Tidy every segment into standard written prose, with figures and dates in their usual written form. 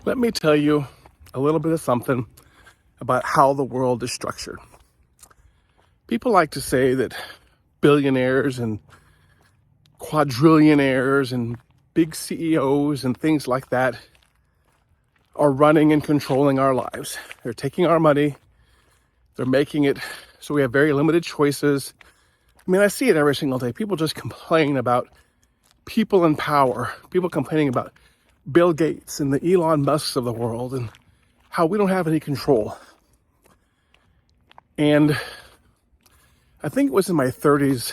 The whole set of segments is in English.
Let me tell you a little bit of something about how the world is structured. People like to say that billionaires and quadrillionaires and big CEOs and things like that are running and controlling our lives. They're taking our money. They're making it so we have very limited choices. I mean, I see it every single day. People just complain about people in power. People complaining about Bill Gates and the Elon Musks of the world and how we don't have any control. And I think it was in my 30s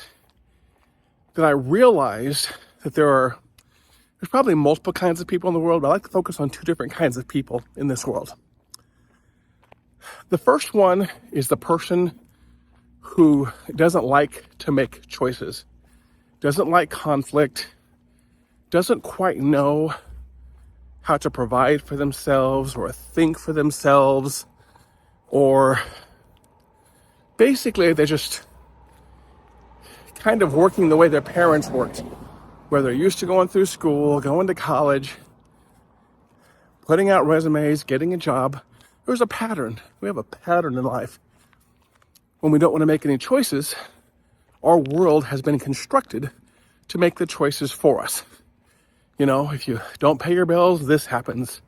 that I realized that there's probably multiple kinds of people in the world, but I like to focus on two different kinds of people in this world. The first one is the person who doesn't like to make choices, doesn't like conflict, doesn't quite know how to provide for themselves or think for themselves, or basically they're just kind of working the way their parents worked, where they're used to going through school, going to college, putting out resumes, getting a job. There's a pattern. We have a pattern in life. When we don't want to make any choices, our world has been constructed to make the choices for us. You know, if you don't pay your bills, this happens.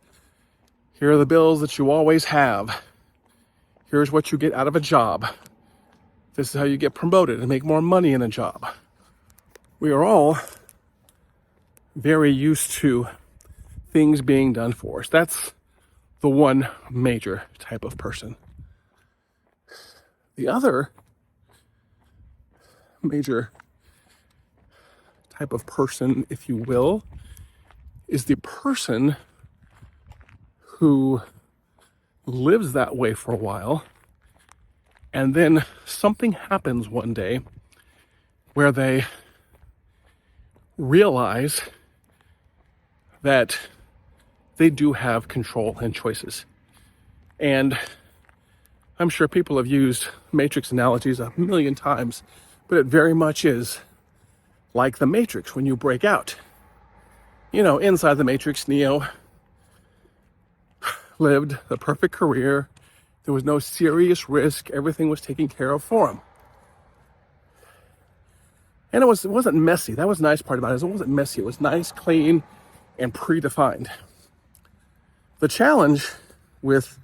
Here are the bills that you always have. Here's what you get out of a job. This is how you get promoted and make more money in a job. We are all very used to things being done for us. That's the one major type of person. The other major type of person, if you will, is the person who lives that way for a while, and then something happens one day where they realize that they do have control and choices. And I'm sure people have used Matrix analogies a million times, but it very much is like the Matrix when you break out. You know, inside the Matrix, Neo lived the perfect career. There was no serious risk. Everything was taken care of for him. And it wasn't messy. That was the nice part about it. It wasn't messy. It was nice, clean, and predefined. The challenge with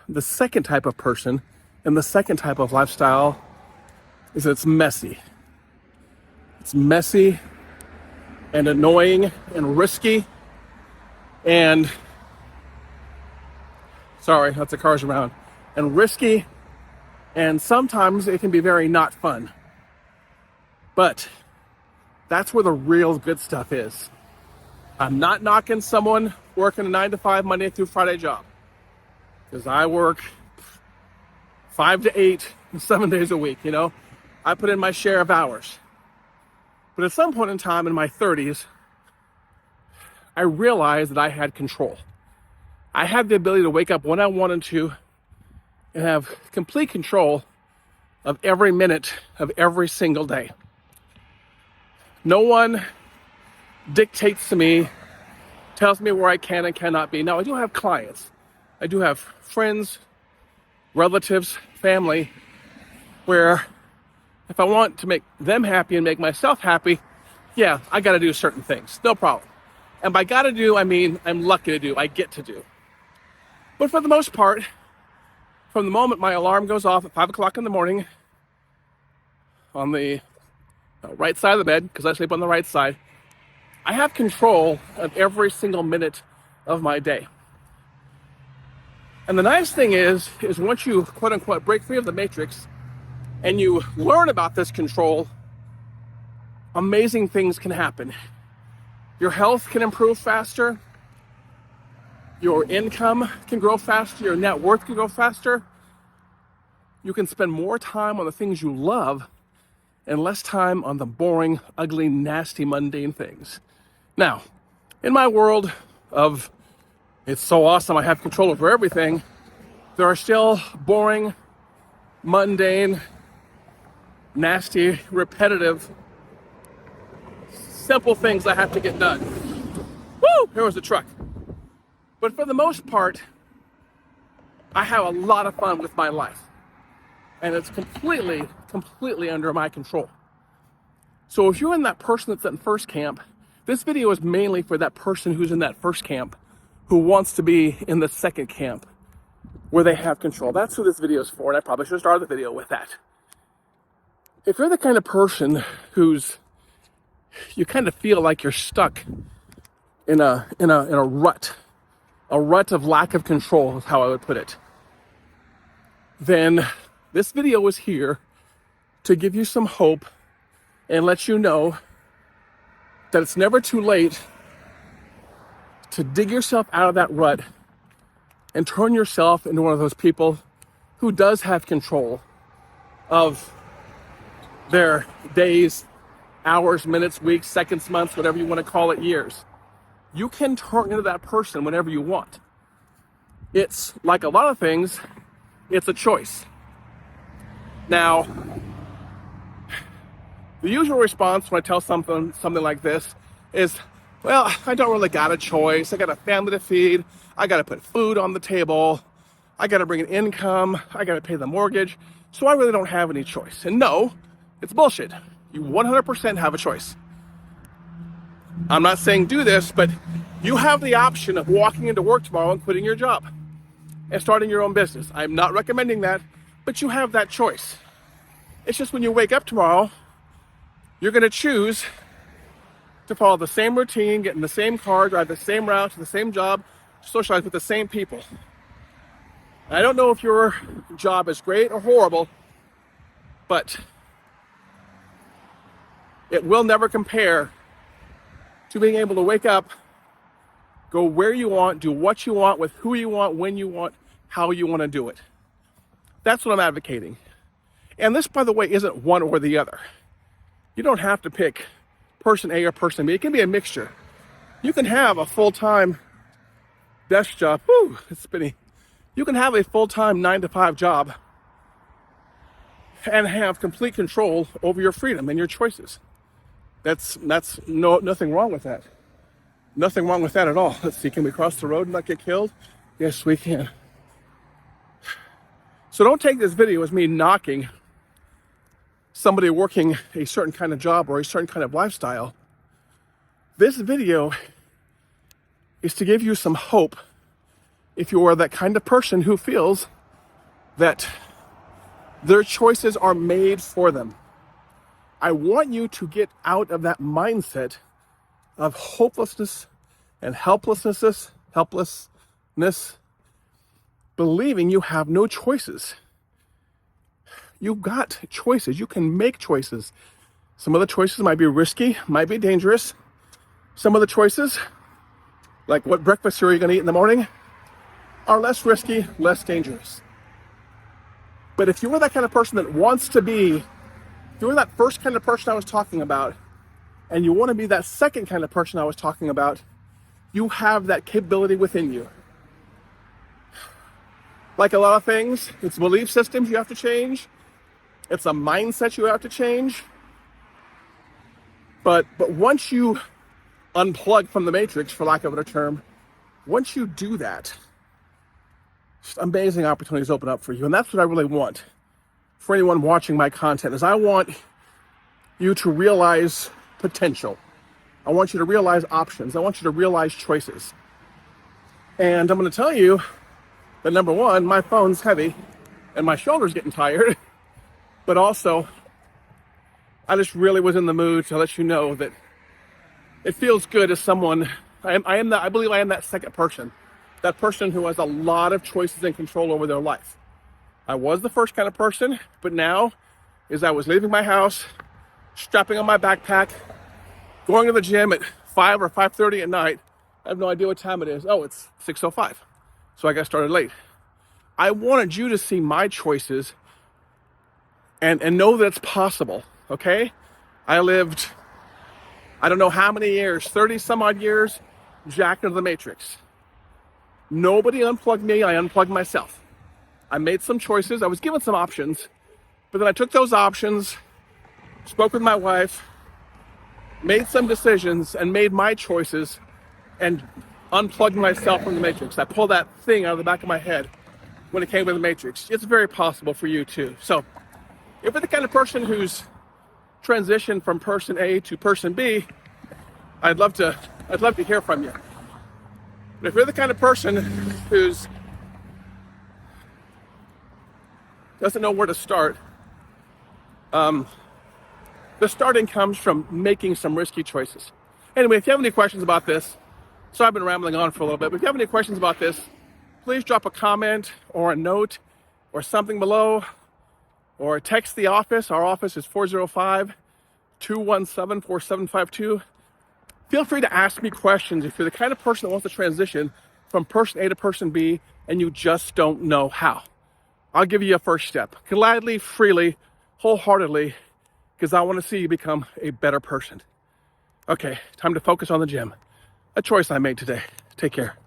the second type of person and the second type of lifestyle is that it's messy. It's messy and annoying and risky and lots of cars around, and risky, and sometimes it can be very not fun. But that's where the real good stuff is. I'm not knocking someone working a 9-to-5 Monday through Friday job, because I work 5 to 8, 7 days a week, you know. I put in my share of hours. But at some point in time in my 30s, I realized that I had control. I had the ability to wake up when I wanted to and have complete control of every minute of every single day. No one dictates to me, tells me where I can and cannot be. Now, I do have clients. I do have friends, relatives, family, where if I want to make them happy and make myself happy, yeah, I got to do certain things. No problem. And by got to do, I mean I'm lucky to do. I get to do. But for the most part, from the moment my alarm goes off at 5 o'clock in the morning on the right side of the bed, because I sleep on the right side, I have control of every single minute of my day. And the nice thing is once you, quote unquote, break free of the matrix and you learn about this control, amazing things can happen. Your health can improve faster. Your income can grow faster. Your net worth can grow faster. You can spend more time on the things you love and less time on the boring, ugly, nasty, mundane things. Now, in my world of it's so awesome I have control over everything, there are still boring, mundane, nasty, repetitive, simple things I have to get done. Woo! Here was the truck. But for the most part, I have a lot of fun with my life. And it's completely under my control. So if you're in that person that's in first camp, this video is mainly for that person who's in that first camp who wants to be in the second camp where they have control. That's who this video is for, and I probably should have started the video with that. If you're the kind of person you kind of feel like you're stuck in a rut of lack of control is how I would put it, then this video is here to give you some hope and let you know that it's never too late to dig yourself out of that rut and turn yourself into one of those people who does have control of their days, hours, minutes, weeks, seconds, months, whatever you want to call it, years. You can turn into that person whenever you want. It's like a lot of things, it's a choice. Now, the usual response when I tell something like this is, well, I don't really got a choice. I got a family to feed. I got to put food on the table. I got to bring an income. I got to pay the mortgage. So I really don't have any choice. And no, it's bullshit. You 100% have a choice. I'm not saying do this, but you have the option of walking into work tomorrow and quitting your job and starting your own business. I'm not recommending that, but you have that choice. It's just when you wake up tomorrow, you're going to choose to follow the same routine, get in the same car, drive the same route to the same job, socialize with the same people. I don't know if your job is great or horrible, but it will never compare to being able to wake up, go where you want, do what you want, with who you want, when you want, how you want to do it. That's what I'm advocating. And this, by the way, isn't one or the other. You don't have to pick person A or person B. It can be a mixture. You can have a full-time desk job. Whew, it's spinny. You can have a full-time 9-to-5 job and have complete control over your freedom and your choices. That's nothing wrong with that. Nothing wrong with that at all. Let's see, can we cross the road and not get killed? Yes, we can. So don't take this video as me knocking somebody working a certain kind of job or a certain kind of lifestyle. This video is to give you some hope if you are that kind of person who feels that their choices are made for them. I want you to get out of that mindset of hopelessness and helplessness, believing you have no choices. You've got choices. You can make choices. Some of the choices might be risky, might be dangerous. Some of the choices, like what breakfast are you going to eat in the morning, are less risky, less dangerous. But if you are that kind of person that wants to be, if you're that first kind of person I was talking about, and you want to be that second kind of person I was talking about, you have that capability within you. Like a lot of things, it's belief systems you have to change. It's a mindset you have to change. But once you unplug from the matrix, for lack of a better term, once you do that, just amazing opportunities open up for you. And that's what I really want for anyone watching my content, is I want you to realize potential. I want you to realize options. I want you to realize choices. And I'm going to tell you that, number one, my phone's heavy and my shoulder's getting tired. But also, I just really was in the mood to let you know that it feels good as someone, I believe I am that second person. That person who has a lot of choices and control over their life. I was the first kind of person, but now, as I was leaving my house, strapping on my backpack, going to the gym at 5 or 5:30 at night, I have no idea what time it is. Oh, it's 6:05. So I got started late. I wanted you to see my choices and know that it's possible, okay? I lived, I don't know how many years, 30 some odd years, jacked into the matrix. Nobody unplugged me, I unplugged myself. I made some choices, I was given some options, but then I took those options, spoke with my wife, made some decisions, and made my choices, and unplugging myself from the matrix. I pulled that thing out of the back of my head when it came with the matrix. It's very possible for you too. So if you're the kind of person who's transitioned from person A to person B, I'd love to hear from you. But if you're the kind of person who's doesn't know where to start, the starting comes from making some risky choices. Anyway, if you have any questions about this, so I've been rambling on for a little bit, but if you have any questions about this, please drop a comment or a note or something below, or text the office. Our office is 405-217-4752. Feel free to ask me questions if you're the kind of person that wants to transition from person A to person B and you just don't know how. I'll give you a first step, gladly, freely, wholeheartedly, because I want to see you become a better person. Okay, time to focus on the gym. A choice I made today. Take care.